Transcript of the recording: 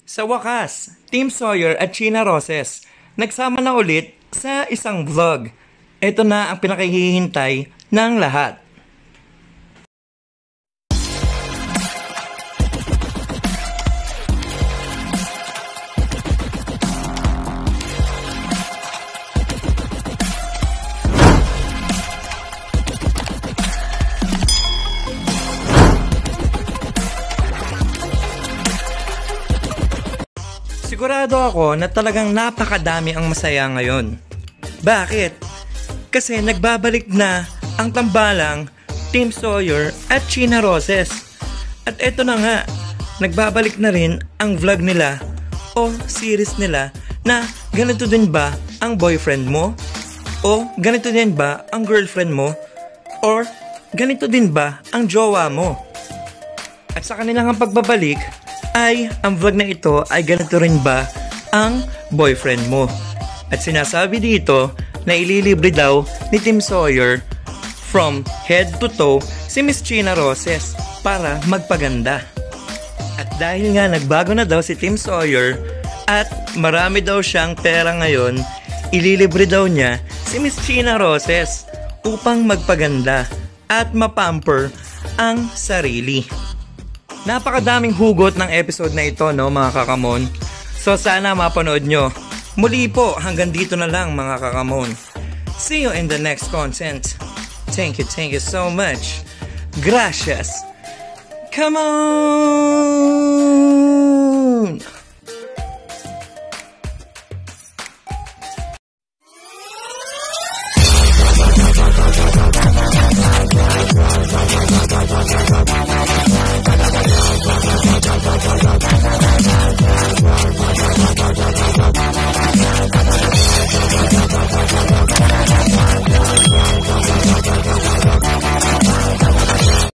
Sa wakas, Team Sawyer at China Roses nagsama na ulit sa isang vlog. Ito na ang pinakahihintay ng lahat. Sigurado ako na talagang napakadami ang masaya ngayon. Bakit? Kasi nagbabalik na ang tambalang Team Sawyer at China Roses. At eto na nga, nagbabalik na rin ang vlog nila o series nila na ganito din ba ang boyfriend mo? O ganito din ba ang girlfriend mo? Or ganito din ba ang jowa mo? At sa kanilang pagbabalik, ay ang vlog na ito ay ganito rin ba ang boyfriend mo. At sinasabi dito na ililibre daw ni Team Sawyer from head to toe si Miss China Roses para magpaganda. At dahil nga nagbago na daw si Team Sawyer at marami daw siyang pera ngayon, ililibre daw niya si Miss China Roses upang magpaganda at mapamper ang sarili. Napakadaming hugot ng episode na ito, no, mga kakamon. So sana mapanood nyo. Muli po, hanggang dito na lang, mga kakamon. See you in the next content. Thank you so much. Gracias. Come on!